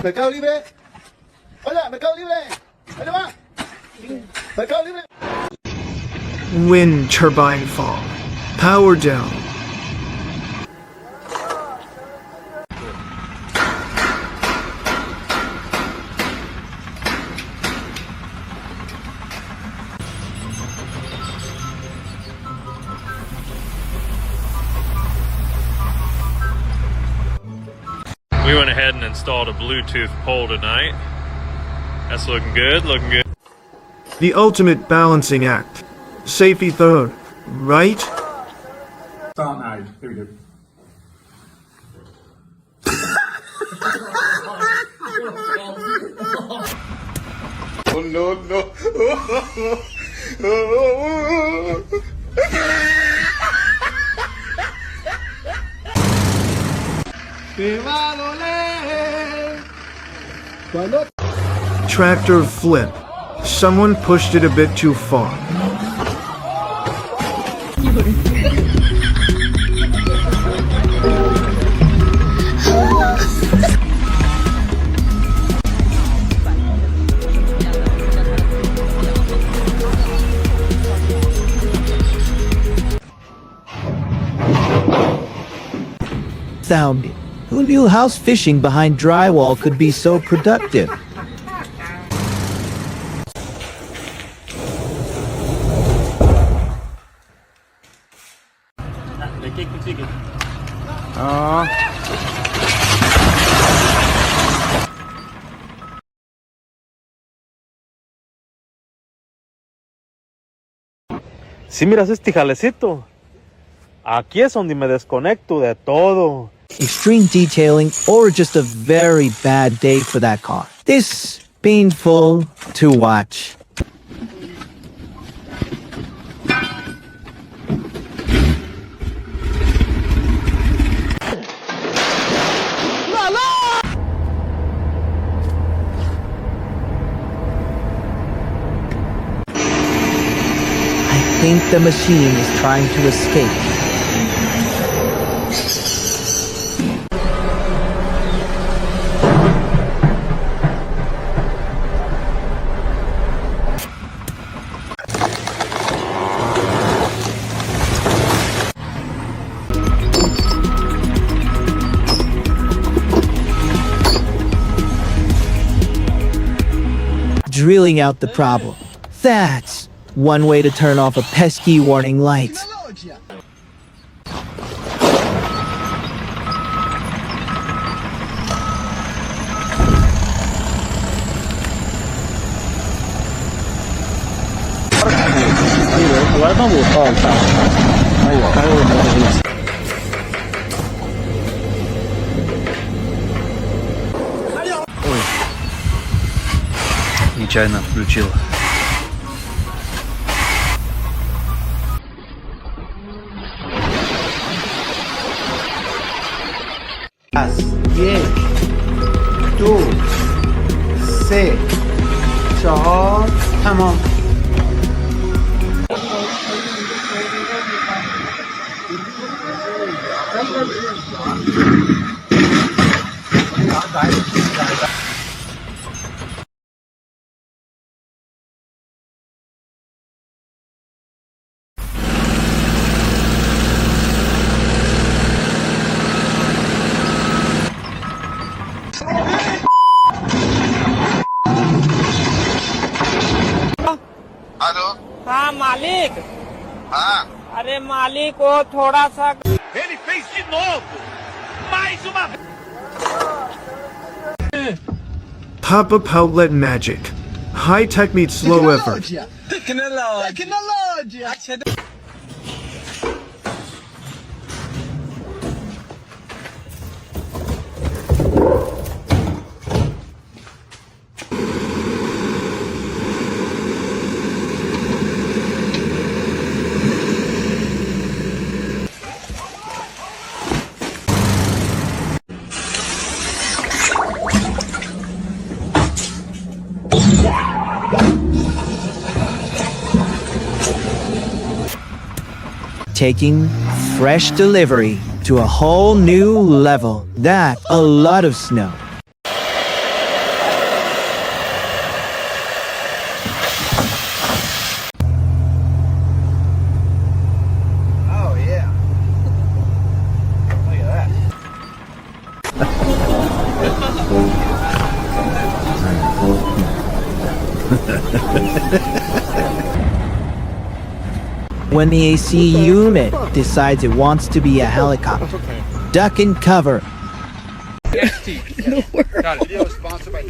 Mercado Libre. Hola, Mercado Libre. ¿Dónde va? Mercado Libre. Wind turbine fall. Power down. We went ahead and installed a Bluetooth pole tonight. That's looking good, looking good. The ultimate balancing act. Safety third, right? Stunt eye. Here we go. Oh, no, no. Tractor flip. Someone pushed it a bit too far. Sound. Who knew house fishing behind drywall could be so productive? Si miras este jalecito, aquí es donde me desconecto de todo. Extreme detailing or just a very bad day for that car. This painful to watch. I think the machine is trying to escape. Drilling out the problem. That's one way to turn off a pesky warning light. Нечаянно включил. یک دو سه چهار تمام. Hello हाँ मालिक। हाँ अरे मालिक वो थोड़ा सा ele fez de novo mais uma vez. Pop-up outlet magic. High tech meets slow effort. Taking fresh delivery to a whole new level. That a lot of snow. When the AC unit decides it wants to be a helicopter, duck and cover. Video is sponsored by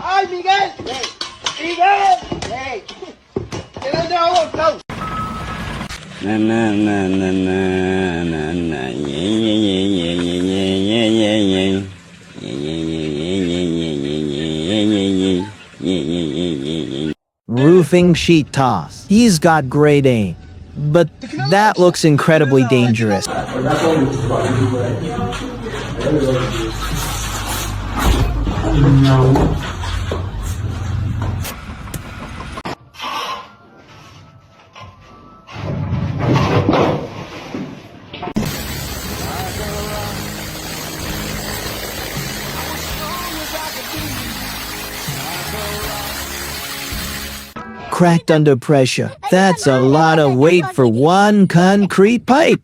¡Ay, Miguel! ¡Miguel! ¡Te doy de agua, Clau! Roofing sheet toss. He's got great aim, but that looks incredibly dangerous. Cracked under pressure. That's a lot of weight for one concrete pipe.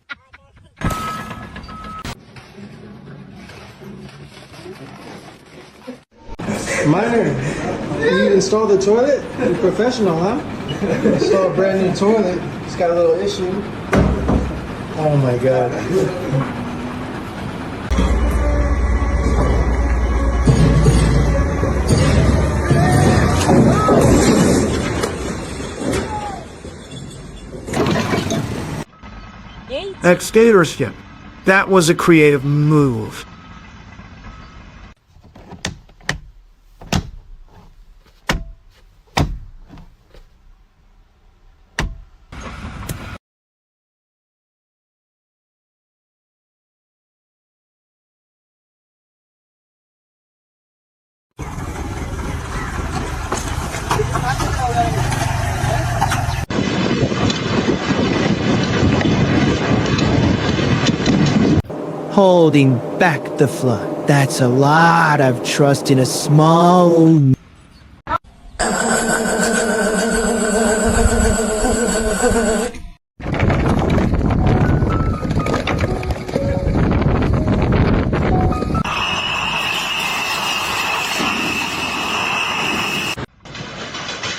Minor, you installed the toilet? You're professional, huh? Install a brand new toilet. It's got a little issue. Oh my god. Excavator skip. That was a creative move. Holding back the flood. That's a lot of trust in a small...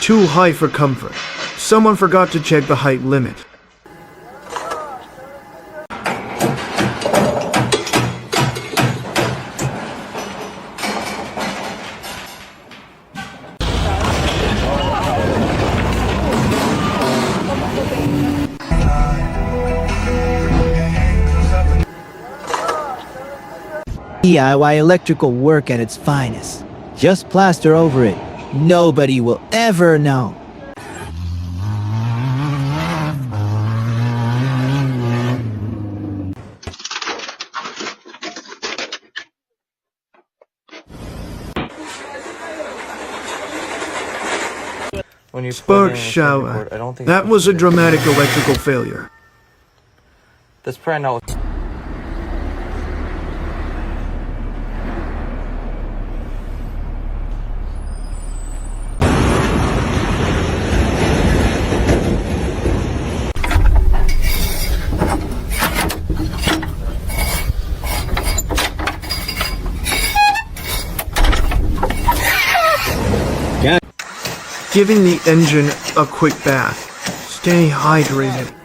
Too high for comfort. Someone forgot to check the height limit. DIY electrical work at its finest. Just plaster over it. Nobody will ever know. Spark shower. That was a dramatic electrical failure. That's probably not. Giving the engine a quick bath. Stay hydrated.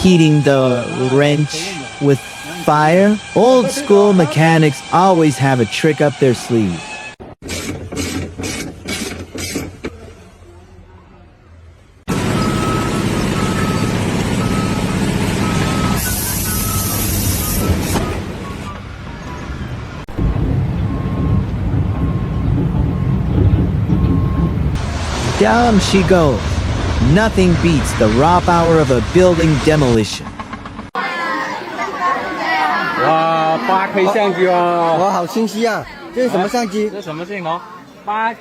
heating the wrench with fire. Old school mechanics always have a trick up their sleeve. Down she goes. Nothing beats the raw power of a building demolition. 哇，8K 相机哦！哇，好清晰啊！这是什么相机？这什么镜头？8K。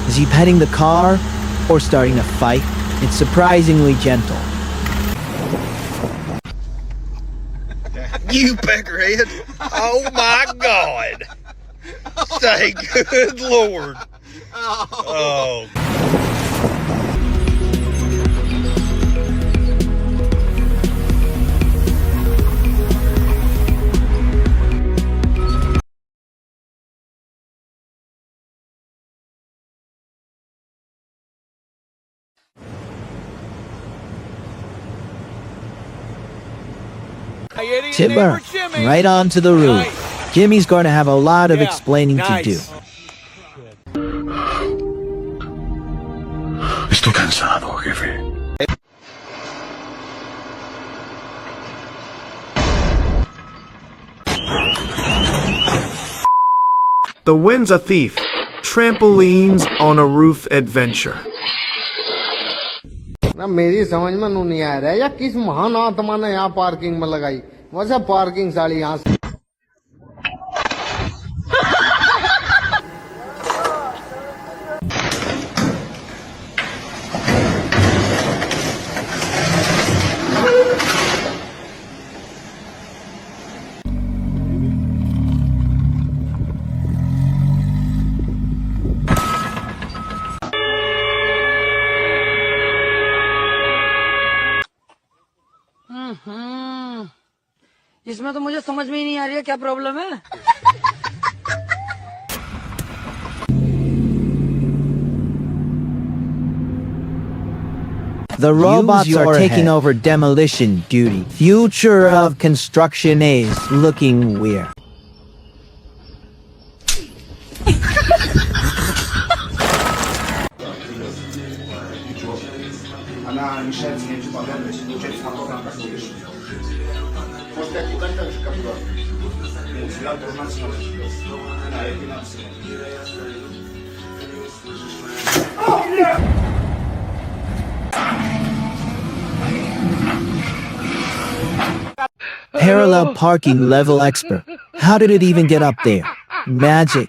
Is he petting the car or starting a fight? It's surprisingly gentle. You peckerhead! Oh my God! Say good Lord! Oh. Timber, right onto the roof. Jimmy's going to have a lot of explaining to do. Estoy cansado, jefe. The wind's a thief. Trampolines on a roof adventure. ना मेरी समझ में नहीं आ रहा है या किस महान आत्मा ने यहाँ पार्किंग में लगाई वैसे पार्किंग साड़ी यहाँ से इसमें तो मुझे समझ में ही नहीं आ रही है क्या प्रॉब्लम है The robots are taking over demolition duty. Future of construction is looking weird. Она мешает снять подобное, получается потом как-нибудь. Может, я куда-то так же, как бы, всегда должна смотреть. Да, это не надо смотреть. Parallel parking level expert. How did it even get up there? Magic.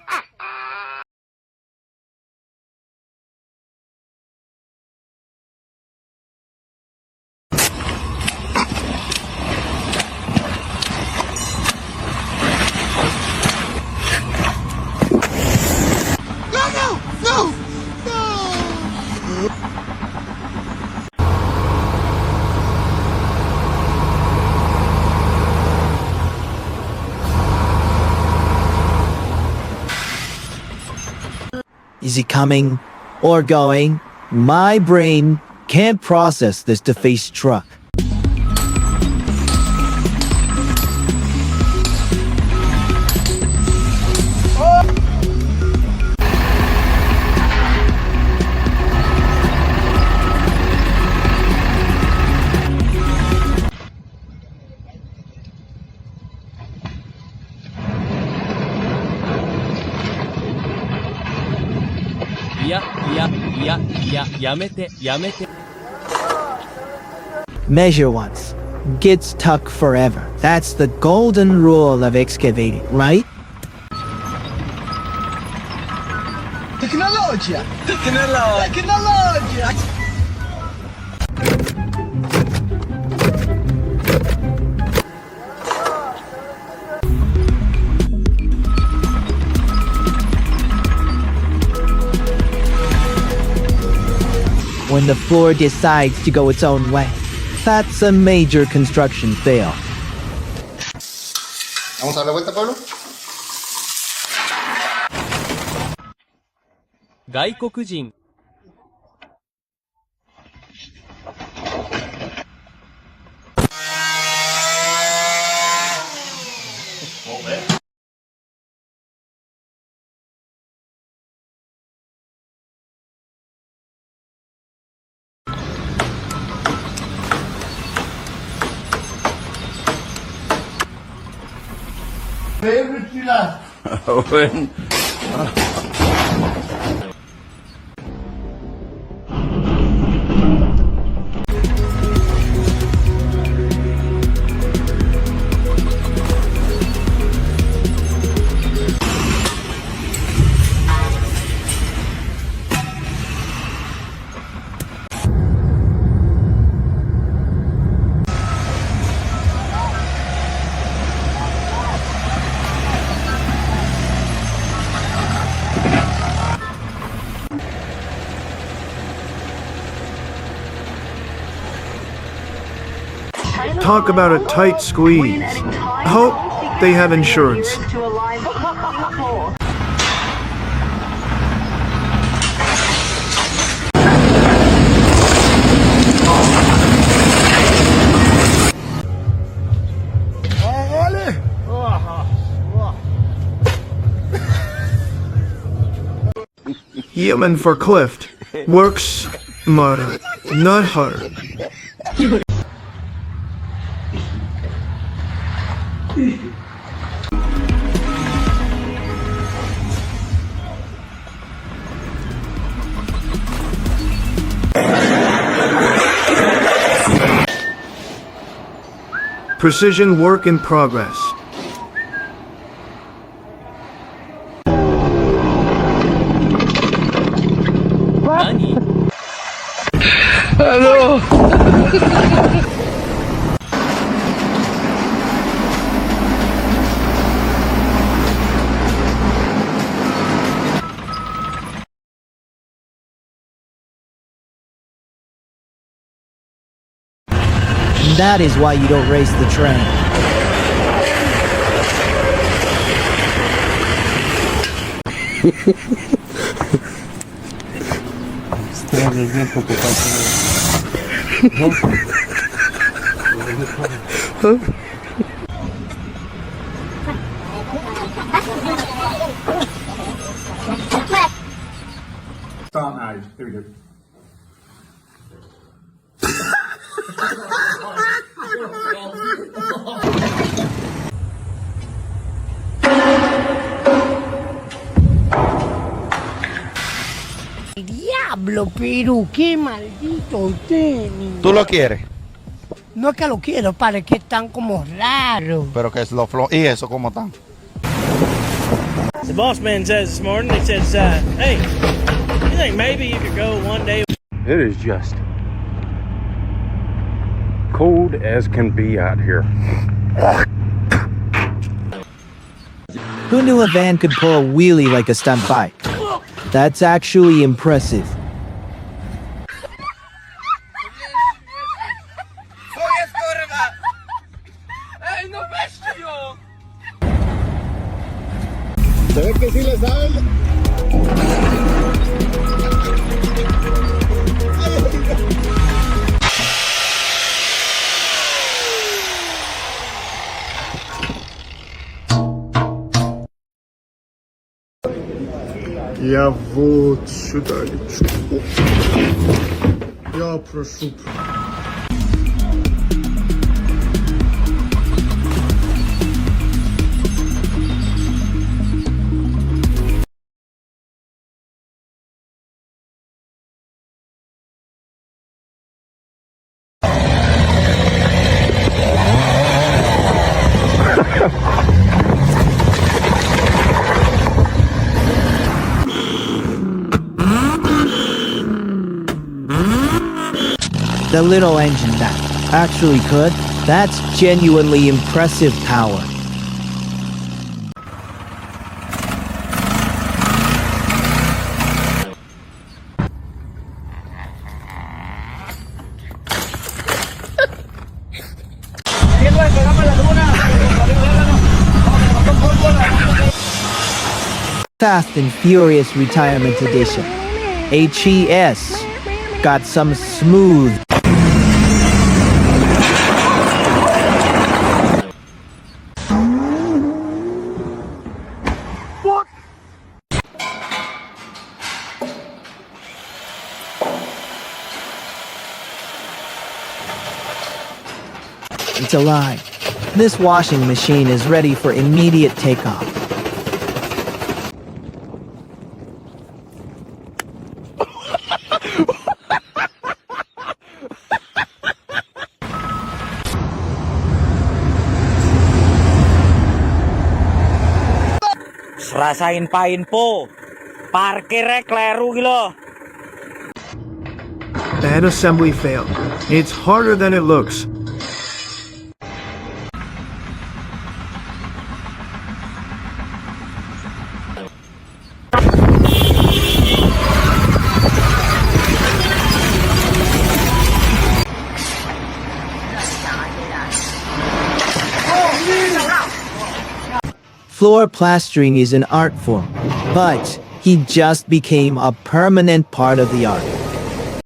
Is he coming or going? My brain can't process this defaced truck. Measure once, get stuck forever. That's the golden rule of excavating, right? Tecnologia! Tecnologia! when the floor decides to go its own way. That's a major construction fail. Vamos a darle vuelta, Pablo. 外国人 Talk about a tight squeeze. Hope they have insurance. Yemen for Clift. Works smarter, not harder. Precision work in progress. That is why you don't race the train. Start now. Here we go. Diablo, pero qué maldito tenis. ¿Tú lo quieres? No es que lo quiero, padre, es que están como raros. Pero que es lo ¿Y eso cómo están? The boss man says this morning, he says, hey, you think maybe you could go one day? It is just cold as can be out here. Who knew a van could pull a wheelie like a stunt bike? That's actually impressive. Se ve que sí le saben. Я вот сюда лечу. Я прошу. The little engine that actually could, that's genuinely impressive power. Fast and Furious Retirement Edition. HES. Got some smooth. It's a lie. This washing machine is ready for immediate takeoff. Rasain pain po. Parkirnya kleru gitu. Bad assembly fail. It's harder than it looks. Floor plastering is an art form, but he just became a permanent part of the art.